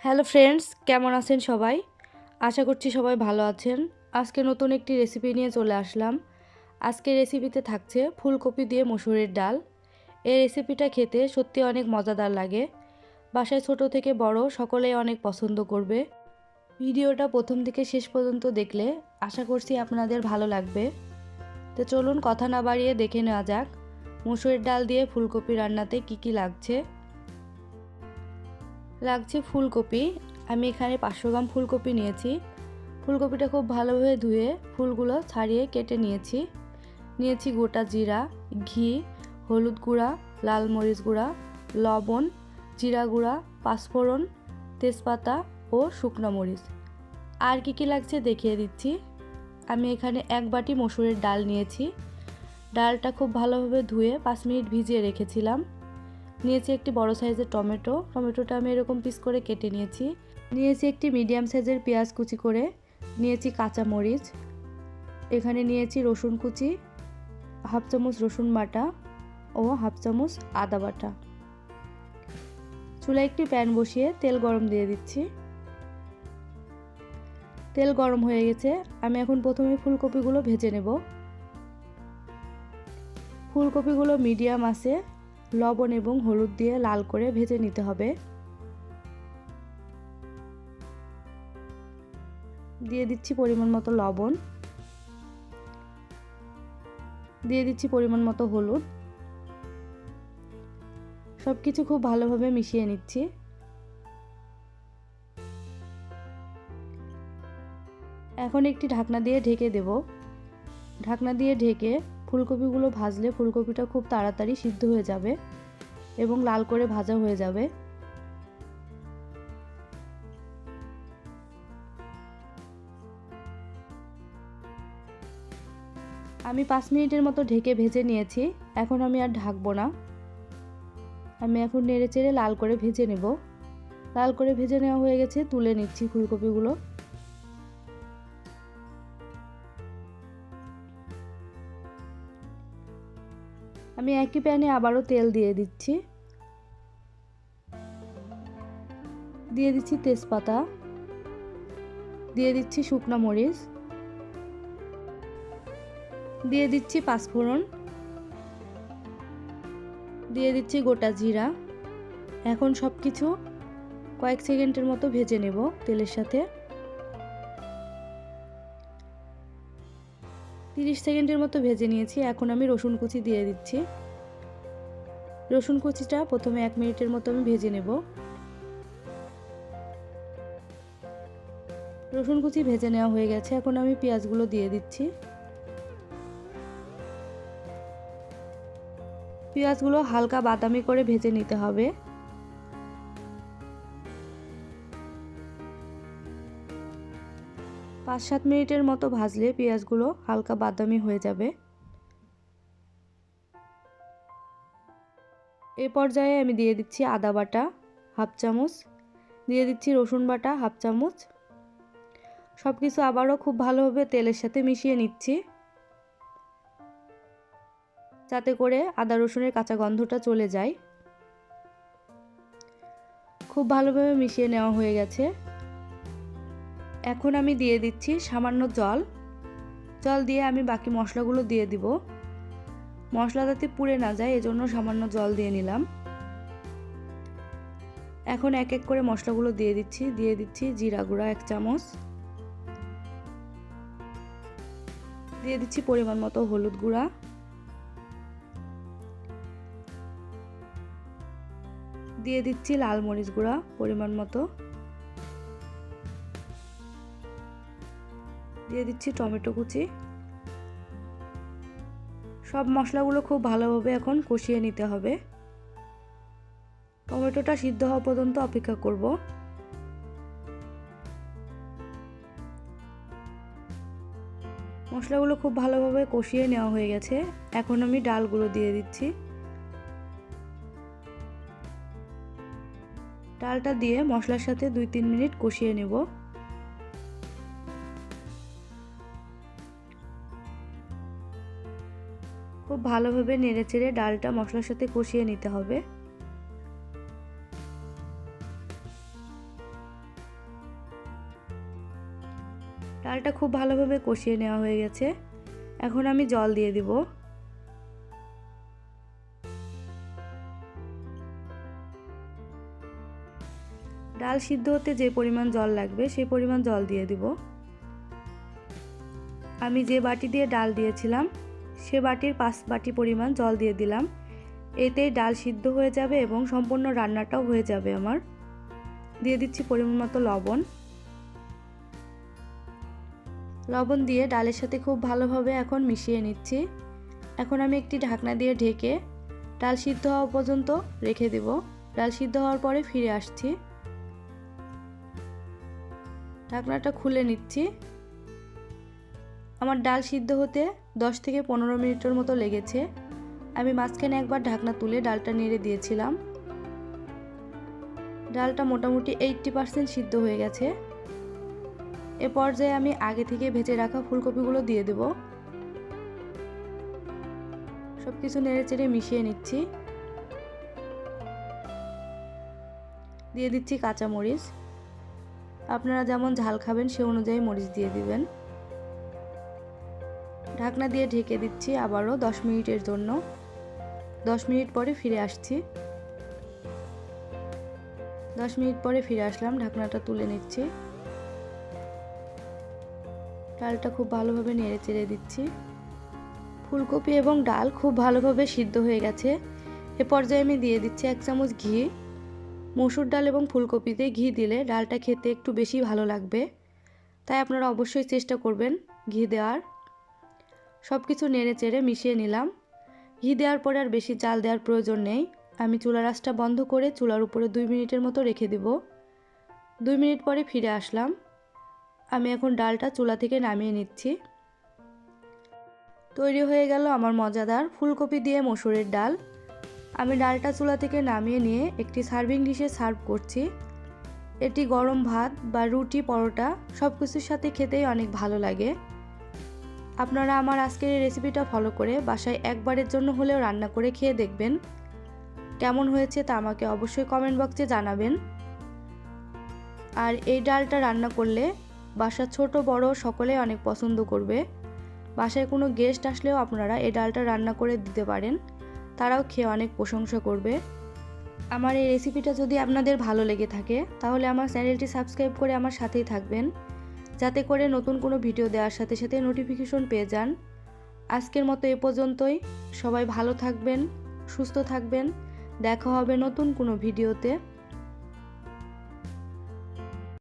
Hello friends, কেমন আছেন সবাই? আশা করছি সবাই ভালো আছেন। আজকে নতুন একটি রেসিপি নিয়ে চলে আসলাম। আজকের রেসিপিতে থাকছে ফুলকপি দিয়ে মসুরের ডাল। এই রেসিপিটা খেতে সত্যি অনেক মজাদার লাগে। বাসায় ছোট থেকে বড় সকলেই অনেক পছন্দ করবে। ভিডিওটা প্রথম থেকে শেষ পর্যন্ত দেখলে আশা করছি আপনাদের ভালো লাগবে। তো চলুন কথা না বাড়িয়ে দেখে নেওয়া যাক মসুরের ডাল দিয়ে ফুলকপি রান্নাতে কি লাগছে। ফুলকপি। আমি এখানে 500 গ্রাম ফুলকপি নিয়েছি। ফুলকপিটা খুব ভালোভাবে ধুয়ে ফুলগুলো ছাড়িয়ে কেটে নিয়েছি গোটা জিরা, ঘি, হলুদ গুঁড়া, লাল মরিচ গুঁড়া, লবণ, জিরা গুঁড়া, পাঁচফোড়ন, তেজপাতা ও শুকনো মরিচ। আর কি লাগছে দেখিয়ে দিচ্ছি। আমি এখানে 1 বাটি মসুরের ডাল নিয়েছি। ডালটা খুব ভালোভাবে ধুয়ে 5 মিনিট ভিজিয়ে রেখেছিলাম। নিয়েছি একটি বড় সাইজের টমেটোটা আমি এরকম পিস করে কেটে নিয়েছি একটি মিডিয়াম সাইজের পেঁয়াজ কুচি করে, নিয়েছি কাঁচা মরিচ, এখানে নিয়েছি রসুন কুচি, হাফ চামচ রসুন বাটা ও হাফ চামচ আদা বাটা। চুলায় একটি প্যান বসিয়ে তেল গরম দিয়ে দিচ্ছি। তেল গরম হয়ে গেছে। আমি এখন প্রথমে ফুলকপিগুলো ভেজে নেব। ফুলকপিগুলো মিডিয়াম আঁচে লবণ এবং হলুদ দিয়ে লাল করে ভেজে নিতে হবে। দিয়ে দিচ্ছি পরিমাণ মতো লবণ, দিয়ে দিচ্ছি পরিমাণ মতো হলুদ। সবকিছু খুব ভালোভাবে মিশিয়ে নিচ্ছি। এখন একটি ঢাকনা দিয়ে ঢেকে দেব। ঢাকনা দিয়ে ঢেকে ফুলকপিগুলো ভাজলে ফুলকপিটা খুব তাড়াতাড়ি সিদ্ধ হয়ে যাবে এবং লাল করে ভাজা হয়ে যাবে। আমি 5 মিনিটের মতো ঢেকে ভেজে নিয়েছি। এখন আমি আর ঢাকবো না। আমি এখন নেড়েচেড়ে লাল করে ভেজে নেব। লাল করে ভেজে নেওয়া হয়ে গেছে, তুলে নিচ্ছি ফুলকপিগুলো। আমি একই প্যানে আবারও তেল দিয়ে দিচ্ছি। দিয়ে দিচ্ছি তেজপাতা, দিয়ে দিচ্ছি শুকনো মরিচ, দিয়ে দিচ্ছি পাঁচফোড়ন, দিয়ে দিচ্ছি গোটা জিরা। এখন সব কিছু কয়েক সেকেন্ডের মতো ভেজে নেব তেলের সাথে। 30 সেকেন্ডের মতো ভেজে নিয়েছি। এখন আমি রসুন কুচি দিয়ে দিচ্ছি। রসুন কুচিটা প্রথমে 1 মিনিটের মতো আমি ভেজে নেব। রসুন কুচি ভেজে নেওয়া হয়ে গেছে। এখন আমি পেঁয়াজগুলো দিয়ে দিচ্ছি। পেঁয়াজগুলো হালকা বাদামি করে ভেজে নিতে হবে। 5-7 মিনিটের মতো ভাজলে পেঁয়াজগুলো হালকা বাদামি হয়ে যাবে। এই পর্যায়ে আমি দিয়ে দিচ্ছি আদা বাটা হাফ চামচ, দিয়ে দিচ্ছি রসুন বাটা হাফ চামচ। সব কিছু আবারও খুব ভালোভাবে তেলের সাথে মিশিয়ে নিচ্ছি, যাতে করে আদা রসুনের কাঁচা গন্ধটা চলে যায়। খুব ভালোভাবে মিশিয়ে নেওয়া হয়ে গেছে। এখন আমি দিয়ে দিচ্ছি সামান্য জল দিয়ে আমি বাকি মশলাগুলো দিয়ে দিব। মশলা যাতে পুড়ে না যায় এজন্য সামান্য জল দিয়ে নিলাম। এখন এক এক করে মশলাগুলো দিয়ে দিচ্ছি জিরা গুঁড়া 1 চামচ, দিয়ে দিচ্ছি পরিমাণ মতো হলুদ গুঁড়া, দিয়ে দিচ্ছি লাল মরিচ গুঁড়া পরিমাণ মতো, দিয়ে দিচ্ছি টমেটো কুচি। সব মশলাগুলো খুব ভালোভাবে এখন কষিয়ে নিতে হবে। টমেটোটা সিদ্ধ হওয়া পর্যন্ত অপেক্ষা করব। মশলাগুলো খুব ভালোভাবে কষিয়ে নেওয়া হয়ে গেছে। এখন আমি ডালগুলো দিয়ে দিচ্ছি। ডালটা দিয়ে মশলার সাথে 2-3 মিনিট কষিয়ে নেব। খুব ভালোভাবে নেড়েচেড়ে ডালটা মশলার সাথে কষিয়ে নিতে হবে। ডালটা খুব ভালোভাবে কষিয়ে নেওয়া হয়ে গেছে। এখন আমি জল দিয়ে দিব। ডাল সিদ্ধ হতে যে পরিমাণ জল লাগবে সেই পরিমাণ জল দিয়ে দিব। আমি যে বাটি দিয়ে ডাল দিয়েছিলাম সে বাটির 5 বাটি পরিমাণ জল দিয়ে দিলাম। এতেই ডাল সিদ্ধ হয়ে যাবে এবং সম্পূর্ণ রান্নাটাও হয়ে যাবে আমার। দিয়ে দিচ্ছি পরিমাণ মতো লবণ। লবণ দিয়ে ডালের সাথে খুব ভালোভাবে এখন মিশিয়ে নিচ্ছি। এখন আমি একটি ঢাকনা দিয়ে ঢেকে ডাল সিদ্ধ হওয়া পর্যন্ত রেখে দেব। ডাল সিদ্ধ হওয়ার পরে ফিরে আসছি। ঢাকনাটা খুলে নিচ্ছি। আমার ডাল সিদ্ধ হতে 10 থেকে 15 মিনিটের মতো লেগেছে। আমি মাঝখানে একবার ঢাকনা তুলে ডালটা নেড়ে দিয়েছিলাম। ডালটা মোটামুটি 80% সিদ্ধ হয়ে গেছে। এ পর্যায়ে আমি আগে থেকে ভেজে রাখা ফুলকপিগুলো দিয়ে দেব। সব কিছু নেড়ে চেড়ে মিশিয়ে নিচ্ছি। দিয়ে দিচ্ছি কাঁচামরিচ। আপনারা যেমন ঝাল খাবেন সে অনুযায়ী মরিচ দিয়ে দিবেন। ঢাকনা দিয়ে ঢেকে দিচ্ছি আবারও 10 মিনিটের জন্য। 10 মিনিট পরে ফিরে আসছি। 10 মিনিট পরে ফিরে আসলাম। ঢাকনাটা তুলে নিচ্ছি। ডালটা খুব ভালোভাবে নেড়ে চেড়ে দিচ্ছি। ফুলকপি এবং ডাল খুব ভালোভাবে সিদ্ধ হয়ে গেছে। এ পর্যায়ে আমি দিয়ে দিচ্ছি 1 চামচ ঘি। মসুর ডাল এবং ফুলকপিতে ঘি দিলে ডালটা খেতে একটু বেশি ভালো লাগবে, তাই আপনারা অবশ্যই চেষ্টা করবেন ঘি দেওয়ার। সব কিছু নেড়ে চেড়ে মিশিয়ে নিলাম। ঘি দেওয়ার পরে আর বেশি জাল দেওয়ার প্রয়োজন নেই। আমি চুলার আঁচটা বন্ধ করে চুলার উপরে 2 মিনিটের মতো রেখে দেব। 2 মিনিট পরে ফিরে আসলাম। আমি এখন ডালটা চুলা থেকে নামিয়ে নিচ্ছি। তৈরি হয়ে গেল আমার মজাদার ফুলকপি দিয়ে মসুরের ডাল। আমি ডালটা চুলা থেকে নামিয়ে নিয়ে একটি সার্ভিং ডিশে সার্ভ করছি। এটি গরম ভাত বা রুটি, পরোটা সব কিছুর সাথে খেতেই অনেক ভালো লাগে। আপনারা আমার আজকের এই রেসিপিটা ফলো করে বাসায় একবারের জন্য হলেও রান্না করে খেয়ে দেখবেন। কেমন হয়েছে তা আমাকে অবশ্যই কমেন্ট বক্সে জানাবেন। আর এই ডালটা রান্না করলে বাসার ছোট বড় সকলেই অনেক পছন্দ করবে। বাসায় কোনো গেস্ট আসলেও আপনারা এই ডালটা রান্না করে দিতে পারেন, তারাও খেয়ে অনেক প্রশংসা করবে। আমার এই রেসিপিটা যদি আপনাদের ভালো লেগে থাকে তাহলে আমার চ্যানেলটি সাবস্ক্রাইব করে আমার সাথেই থাকবেন, যাতে করে নতুন কোনো ভিডিও দেওয়ার সাথে সাথে নোটিফিকেশন পেয়ে যান। আজকের মতো এ পর্যন্তই। সবাই ভালো থাকবেন, সুস্থ থাকবেন। দেখা হবে নতুন কোনো ভিডিওতে।